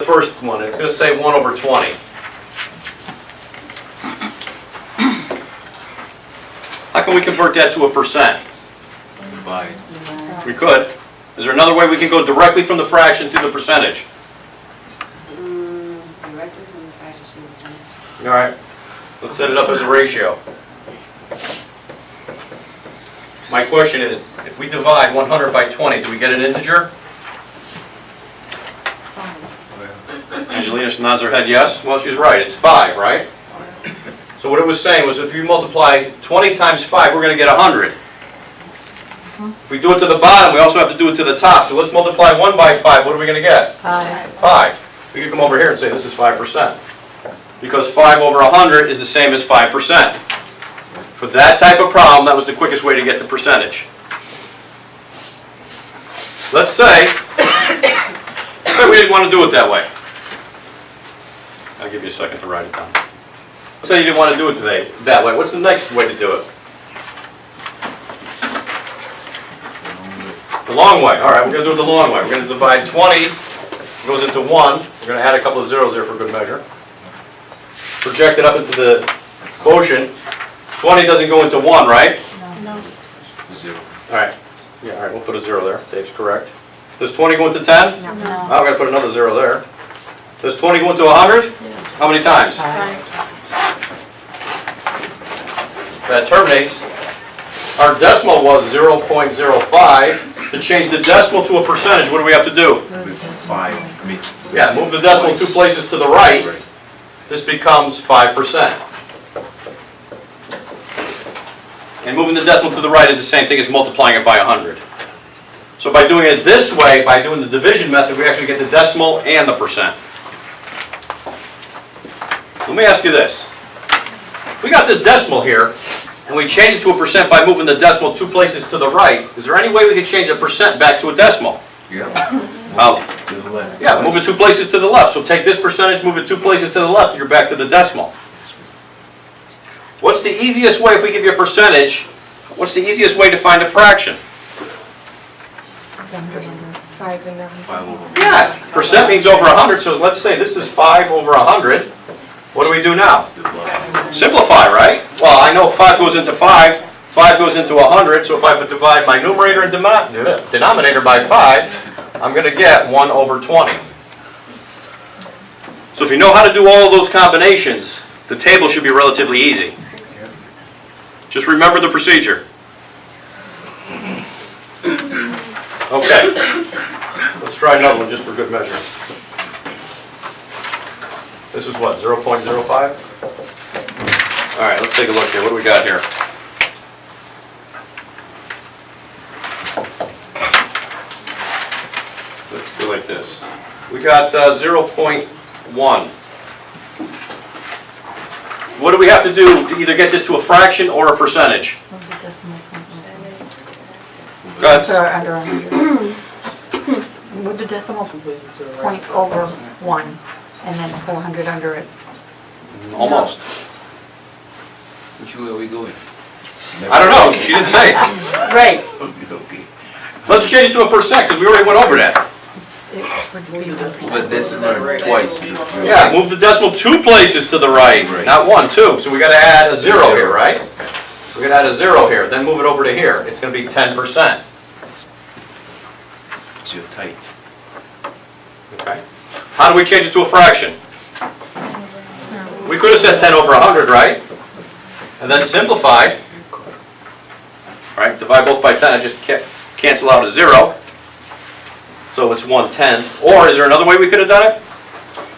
The first one, it's going to say 1 over 20. How can we convert that to a percent? Divide. We could. Is there another way we can go directly from the fraction to the percentage? Directly from the fraction to the percentage. All right. Let's set it up as a ratio. My question is, if we divide 100 by 20, do we get an integer? Angelina nods her head yes. Well, she's right. It's 5, right? So what it was saying was if you multiply 20 times 5, we're going to get 100. If we do it to the bottom, we also have to do it to the top. So let's multiply 1 by 5. What are we going to get? 5. We can come over here and say this is 5%. Because 5 over 100 is the same as 5%. For that type of problem, that was the quickest way to get the percentage. Let's say we didn't want to do it that way. I'll give you a second to write it down. Let's say you didn't want to do it that way. What's the next way to do it? The long way. All right, we're going to do it the long way. We're going to divide 20. It goes into 1. We're going to add a couple of zeros there for good measure. Project it up into the quotient. 20 doesn't go into 1, right? No. 0. All right. Yeah, all right, we'll put a 0 there. Dave's correct. Does 20 go into 10? No. Oh, I've got to put another 0 there. Does 20 go into 100? Yes. How many times? 5. That terminates. Our decimal was 0.05. To change the decimal to a percentage, what do we have to do? 5. Yeah, move the decimal 2 places to the right. This becomes 5%. And moving the decimal to the right is the same thing as multiplying it by 100. So by doing it this way, by doing the division method, we actually get the decimal and the percent. Let me ask you this. We got this decimal here, and we change it to a percent by moving the decimal 2 places to the right. Is there any way we could change a percent back to a decimal? Yeah. How? To the left. Yeah, move it 2 places to the left. So take this percentage, move it 2 places to the left, and you're back to the decimal. What's the easiest way, if we give you a percentage, what's the easiest way to find a fraction? 5 and 5 over. Yeah, percent means over 100, so let's say this is 5 over 100. What do we do now? Divide. Simplify, right? Well, I know 5 goes into 5, 5 goes into 100, so if I divide my numerator and denominator by 5, I'm going to get 1 over 20. So if you know how to do all of those combinations, the table should be relatively easy. Just remember the procedure. Okay, let's try another one just for good measure. This is what, 0.05? All right, let's take a look here. What do we got here? Let's do like this. We got 0.1. What do we have to do to either get this to a fraction or a percentage? Go ahead. Under 100. Move the decimal point over 1, and then put 100 under it. Almost. Which way are we going? I don't know. She didn't say. Right. Okay. Let's change it to a percent because we already went over that. But decimal twice. Yeah, move the decimal 2 places to the right, Right. not 1, 2. So we got to add a 0 here, right? So we got to add a 0 here. Then move it over to here. It's going to be 10%. So you're tight. Okay. How do we change it to a fraction? We could have said 10 over 100, right? And then simplified. Right? Divide both by 10. I just cancel out a 0. So it's 1/10. Or is there another way we could have done it?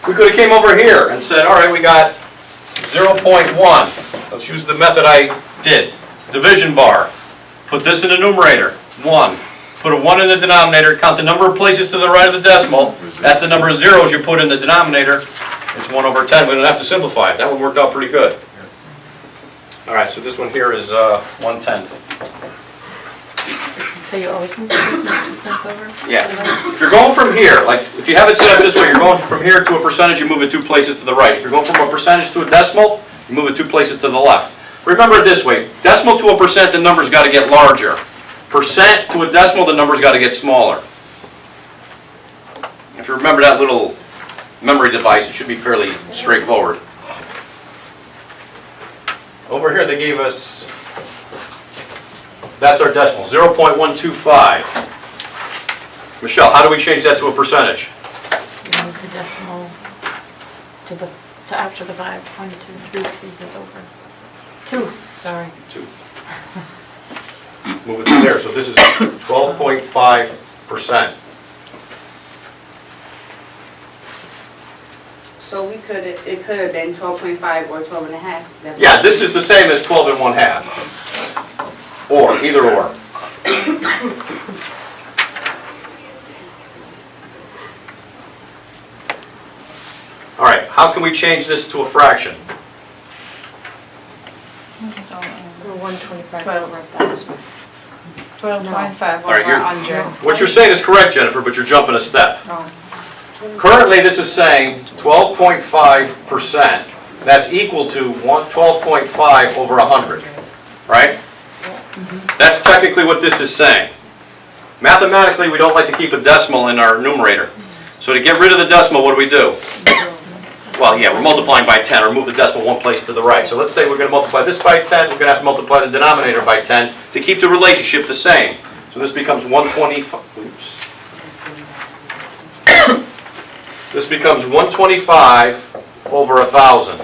We could have came over here and said, all right, we got 0.1. Let's use the method I did. Division bar. Put this in the numerator. 1. Put a 1 in the denominator. Count the number of places to the right of the decimal. That's the number of zeros you put in the denominator. It's 1 over 10. We don't have to simplify it. That one worked out pretty good. All right, so this one here is 1/10. So you always move the decimal 2 points over? Yeah. If you're going from here, like if you have it set up this way, you're going from here to a percentage, you move it 2 places to the right. If you're going from a percentage to a decimal, you move it 2 places to the left. Remember it this way, decimal to a percent, the number's got to get larger. Percent to a decimal, the number's got to get smaller. If you remember that little memory device, it should be fairly straightforward. Over here, they gave us, that's our decimal, 0.125. Michelle, how do we change that to a percentage? You move the decimal to after the 5, 1, 2, 3 spaces over. 2, sorry. 2. Move it to there, so this is 12.5%. So it could have been 12.5 or 12 and a half. Yeah, this is the same as 12 and 1/2. Or, either or. All right, how can we change this to a fraction? 125 12. over 1,000. 12.5 All right, over 100. What you're saying is correct, Jennifer, but you're jumping a step. Oh. Currently, this is saying 12.5%. That's equal to 12.5 over 100, right? That's technically what this is saying. Mathematically, we don't like to keep a decimal in our numerator. So to get rid of the decimal, what do? Well, yeah, we're multiplying by 10, or move the decimal one place to the right. So let's say we're going to multiply this by 10, we're going to have to multiply the denominator by 10 to keep the relationship the same. So this becomes 125, oops. This becomes 125 over 1,000.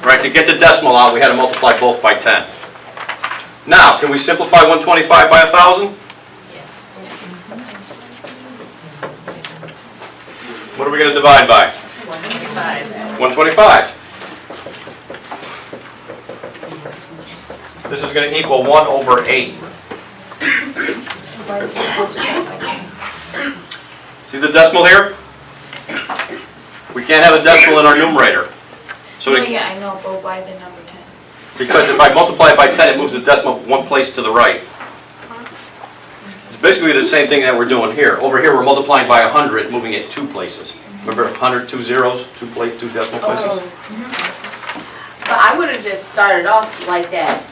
Right, to get the decimal out, we had to multiply both by 10. Now, can we simplify 125 by 1,000? What are we going to divide by? 125. This is going to equal 1 over 8. See the decimal here? We can't have a decimal in our numerator. So to, Yeah, I know, but why the number 10? because if I multiply it by 10, it moves the decimal one place to the right. It's basically the same thing that we're doing here. Over here, we're multiplying by 100, moving it 2 places. Remember 100, 2 zeros, 2 decimal places? But I would have just started off like that.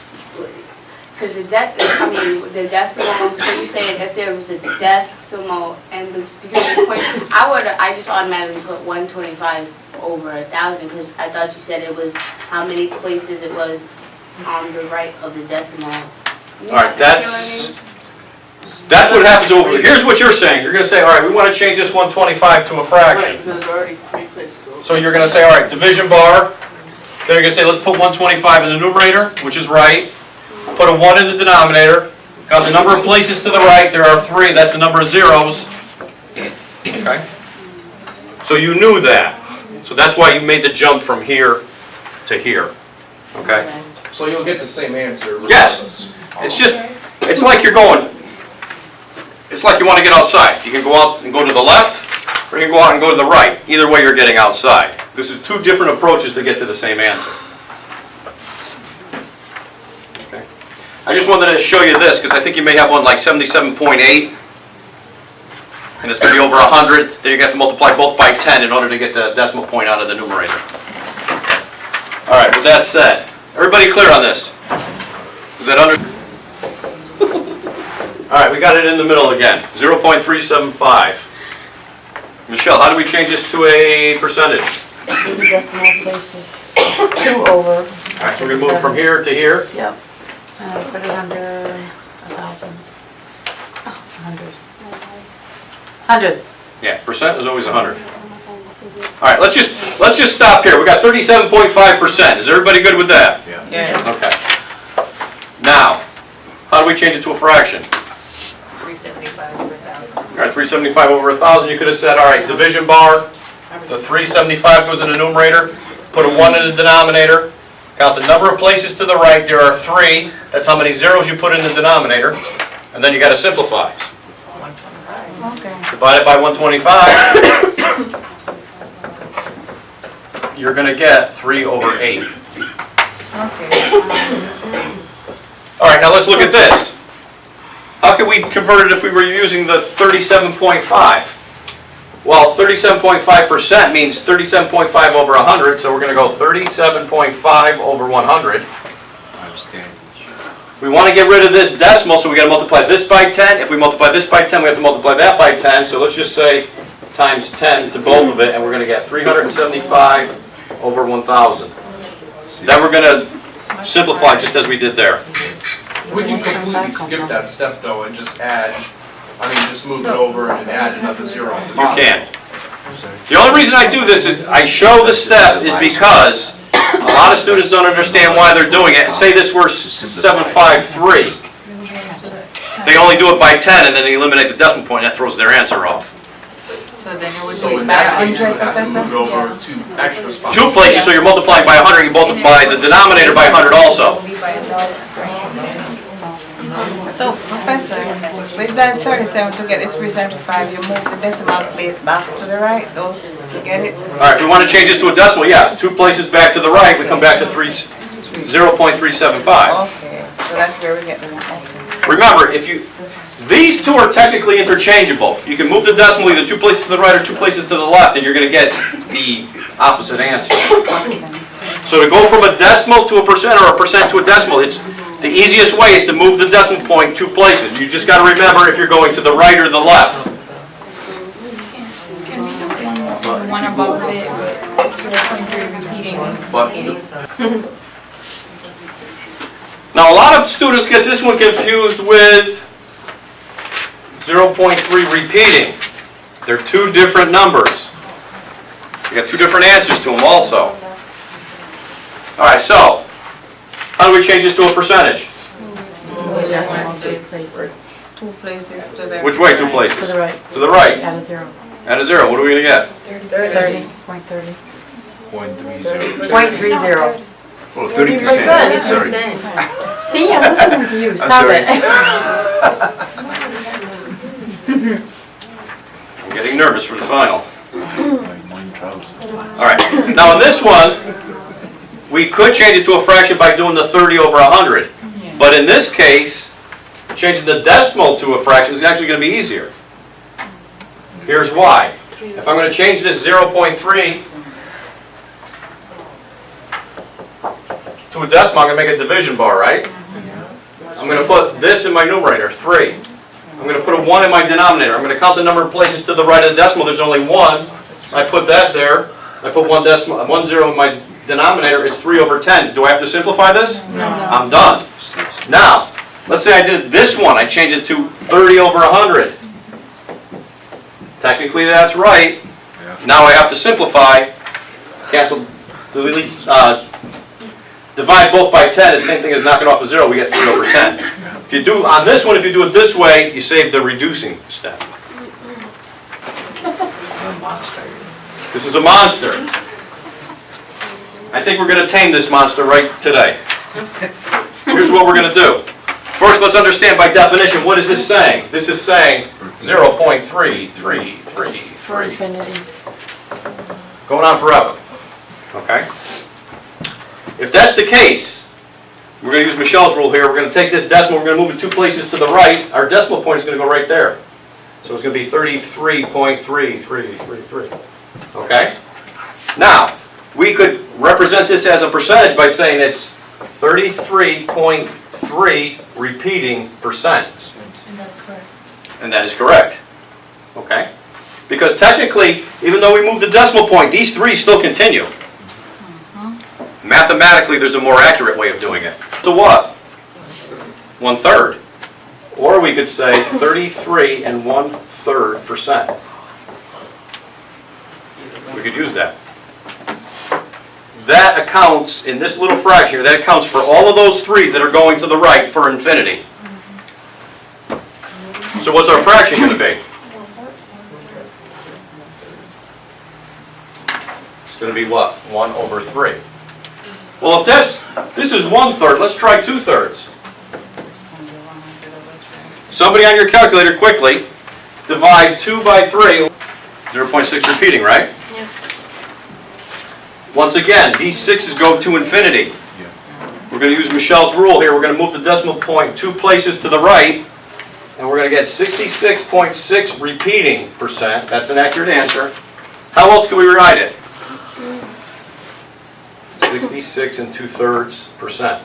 Because the decimal, so you're saying if there was a decimal and because it's point, I just automatically put 125 over 1,000 because I thought you said it was how many places it was on the right of the decimal. All right, that's what happens over, here's what you're saying. You're going to say, all right, we want to change this 125 to a fraction. Right, because already 3 places. So you're going to say, all right, division bar. Then you're going to say, let's put 125 in the numerator, which is right. Put a 1 in the denominator. Got the number of places to the right. There are 3. That's the number of zeros. Okay? So you knew that. So that's why you made the jump from here to here. Okay? So you'll get the same answer Yes. regardless. It's like you're going, it's like you want to get outside. You can go out and go to the left, or you can go out and go to the right. Either way, you're getting outside. This is 2 different approaches to get to the same answer. Okay. I just wanted to show you this because I think you may have one like 77.8, and it's going to be over 100. Then you have to multiply both by 10 in order to get the decimal point out of the numerator. All right, with that said, everybody clear on this? Is that under? All right, we got it in the middle again, 0.375. Michelle, how do we change this to a percentage? Move the decimal places 2 over. All right, so we're going to move from here to here. Yep. Put it under 1,000. 100. Yeah, percent is always 100. All right, let's just stop here. We got 37.5%. Is everybody good with that? Yeah. Okay. Now, how do we change it to a fraction? 375 over 1,000. All right, 375 over 1,000. You could have said, all right, division bar. The 375 goes in the numerator. Put a 1 in the denominator. Count the number of places to the right. There are 3. That's how many zeros you put in the denominator. And then you got to simplify. 125. Okay. Divided by 125. You're going to get 3 over 8. Okay. All right, now let's look at this. How could we convert it if we were using the 37.5? Well, 37.5% means 37.5 over 100, so we're going to go 37.5 over 100. I understand. We want to get rid of this decimal, so we got to multiply this by 10. If we multiply this by 10, we have to multiply that by 10. So let's just say times 10 to both of it, and we're going to get 375 over 1,000. Then we're going to simplify just as we did there. We can completely skip that step though and just add, just move it over and add another zero on the You bottom. can. The only reason I do this is, I show the step is because a lot of students don't understand why they're doing it. And say this were 753. They only do it by 10 and then they eliminate the decimal point, and that throws their answer off. So then you would So do it in by that case, you 100, would have to move it Professor? over to extra spots. 2 places, so you're multiplying by 100, you multiply the denominator by 100 also. So, Professor, with that 37 to get the 375, you move the decimal place back to the right, though, to get it? All right, if we want to change this to a decimal, yeah, 2 places back to the right, we come back to 0.375. Okay, so that's where we get the one, okay. Remember, these two are technically interchangeable. You can move the decimal either 2 places to the right or 2 places to the left, and you're going to get the opposite answer. So to go from a decimal to a percent or a percent to a decimal, the easiest way is to move the decimal point 2 places. You just got to remember if you're going to the right or the left. One above it, 0.3 repeating. Now, a lot of students get this one confused with 0.3 repeating. They're 2 different numbers. You got 2 different answers to them also. All right, so how do we change this to a percentage? Decimal 2 places. 2 places to the... Which way, 2 To places? the right. To the right. Add a 0. Add a 0. What are we going to get? 30.30. 0.30. 0.30. Oh, 30%, sorry. See, I'm listening to you. I'm Stop sorry. it. I'm getting nervous for the final. Mine travels. All right. Now, in this one, we could change it to a fraction by doing the 30 over 100. But in this case, changing the decimal to a fraction is actually going to be easier. Here's why. If I'm going to change this 0.3 to a decimal, I'm going to make a division bar, right? I'm going to put this in my numerator, 3. I'm going to put a 1 in my denominator. I'm going to count the number of places to the right of the decimal. There's only 1. I put that there. I put 1 0 in my denominator. It's 3 over 10. Do I have to simplify this? No. I'm done. Now, let's say I did this one. I changed it to 30 over 100. Technically, that's right. Now I have to simplify. Cancel, delete, divide both by 10 is the same thing as knocking off a 0. We get 3 over 10. If you do on this one, if you do it this way, you save the reducing step. This is a monster. I think we're going to tame this monster right today. Here's what we're going to do. First, let's understand by definition, what is this saying? This is saying 0.3333. For infinity. Going on forever. Okay? If that's the case, we're going to use Michelle's rule here. We're going to take this decimal, we're going to move it 2 places to the right. Our decimal point is going to go right there. So it's going to be 33.3333. Okay? Now, we could represent this as a percentage by saying it's 33.3 repeating percent. And that's correct. And that is correct. Okay? Because technically, even though we move the decimal point, these 3 still continue. Mathematically, there's a more accurate way of doing it. So what? 1/3. Or we could say 33 1/3%. We could use that. That accounts, in this little fraction here, that accounts for all of those 3's that are going to the right for infinity. So what's our fraction going to be? It's going to be what? 1 over 3. Well, if this is 1/3, let's try 2/3. Somebody on your calculator quickly, divide 2 by 3, 0.6 repeating, right? Yeah. Once again, these 6's go to infinity. We're going to use Michelle's rule here. We're going to move the decimal point 2 places to the right, and we're going to get 66.6 repeating percent. That's an accurate answer. How else can we write it? 66 2/3%.